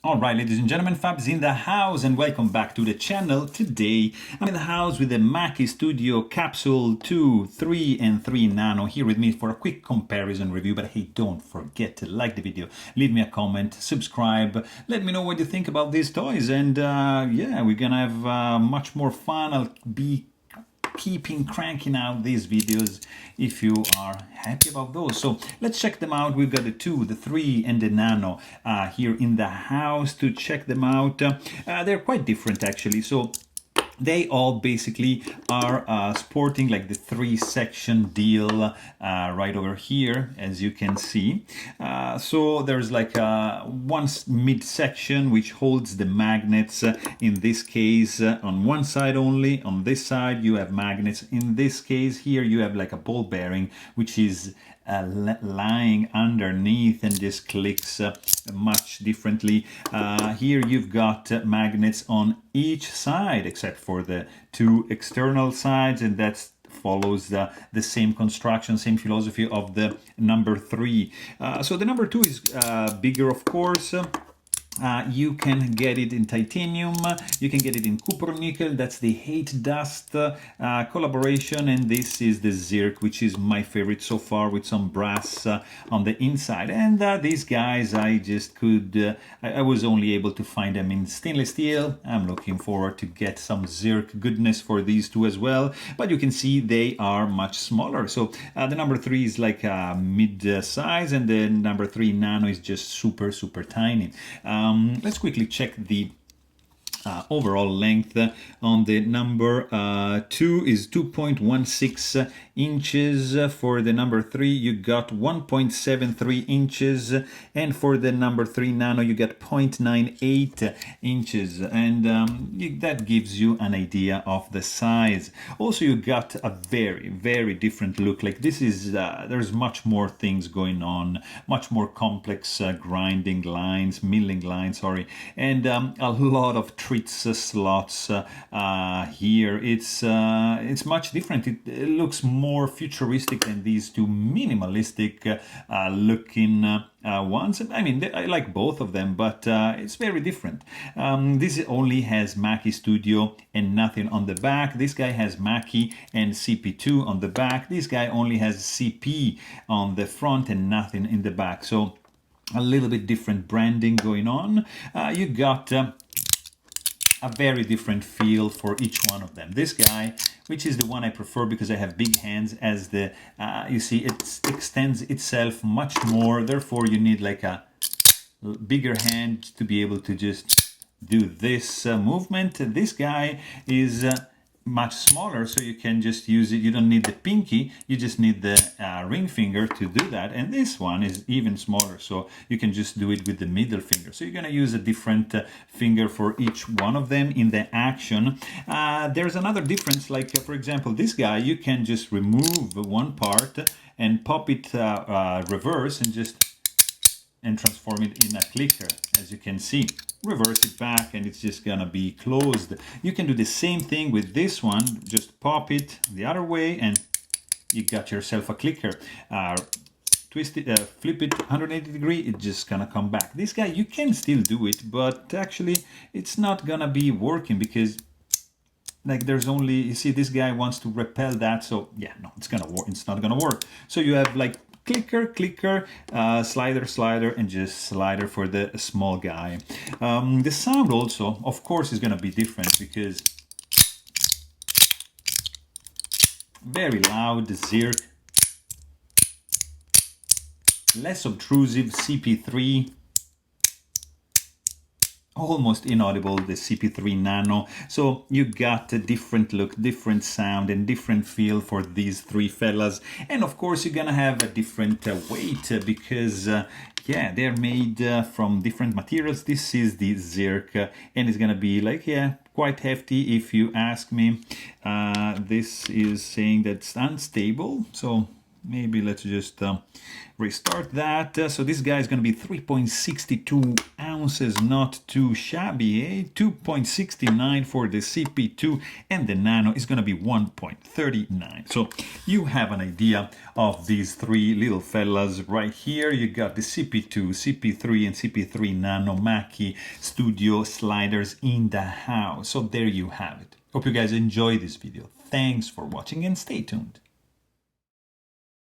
Alright, ladies and gentlemen, Fab's in the house and welcome back to the channel. Today I'm in the house with the Mackie Studio Capsule 2, 3 and 3 Nano here with me for a quick comparison review. But hey, don't forget to like the video, leave me a comment, subscribe, let me know what you think about these toys, and yeah, we're gonna have much more fun. I'll be keeping cranking out these videos if you are happy about those. So let's check them out. We've got the 2, the 3 and the Nano here in the house to check them out. They're quite different actually. So they all basically are sporting like the 3-section deal right over here, as you can see. So there's like one mid-section which holds the magnets. In this case, on one side only. On this side you have magnets. In this case here you have like a ball bearing which is lying underneath and just clicks much differently. Here you've got magnets on each side except for the 2 external sides, and that follows the same construction, same philosophy of the number 3. So the number 2 is bigger, of course. You can get it in titanium, you can get it in copper nickel. That's the Hate Dust collaboration, and this is the Zirc, which is my favorite so far, with some brass on the inside. And these guys, I just could, I was only able to find them in stainless steel. I'm looking forward to get some Zirc goodness for these two as well, but you can see they are much smaller. So the number 3 is like mid size, and the number 3 Nano is just super tiny. Let's quickly check the overall length. On the number 2 is 2.16 inches. For the number 3 you got 1.73 inches, and for the number 3 Nano you got 0.98 inches, and that gives you an idea of the size. Also, you got a very different look. Like this is there's much more things going on, much more complex grinding lines, milling lines, sorry, and a lot of treats slots here. It's much different. It looks more futuristic than these two minimalistic looking ones. I mean, I like both of them, but it's very different. This only has Mackie Studio and nothing on the back. This guy has Mackie and CP2 on the back. This guy only has CP on the front and nothing in the back. So a little bit different branding going on. You got a very different feel for each one of them. This guy, which is the one I prefer because I have big hands, as the you see, it extends itself much more, therefore you need like a bigger hand to be able to just do this movement. This guy is much smaller, so you can just use it. You don't need the pinky, you just need the ring finger to do that. And this one is even smaller, so you can just do it with the middle finger. So you're going to use a different finger for each one of them in the action. There's another difference, like for example, this guy, you can just remove one part and pop it reverse and transform it in a clicker, as you can see. Reverse it back and it's just gonna be closed. You can do the same thing with this one. Just pop it the other way and you got yourself a clicker. Twist it, flip it 180 degrees, it's just gonna come back. This guy, you can still do it, but actually it's not gonna be working because like there's only, you see, this guy wants to repel that, so yeah, no, it's gonna work. It's not gonna work. So you have like clicker, slider, and just slider for the small guy. The sound also, of course, is going to be different because very loud Zirc, less obtrusive CP3, almost inaudible the CP3 Nano. So you got a different look, different sound, and different feel for these three fellas. And of course you're gonna have a different weight because yeah, they're made from different materials. This is the Zirc and it's gonna be like, yeah, quite hefty if you ask me. This is saying that's unstable, so maybe let's just restart that. So this guy is going to be 3.62 ounces, not too shabby, eh? 2.69 for the CP2, and the Nano is going to be 1.39. So you have an idea of these three little fellas right here. You got the CP2, CP3, and CP3 Nano Mackie Studio sliders in the house. So there you have it. Hope you guys enjoyed this video. Thanks for watching and stay tuned.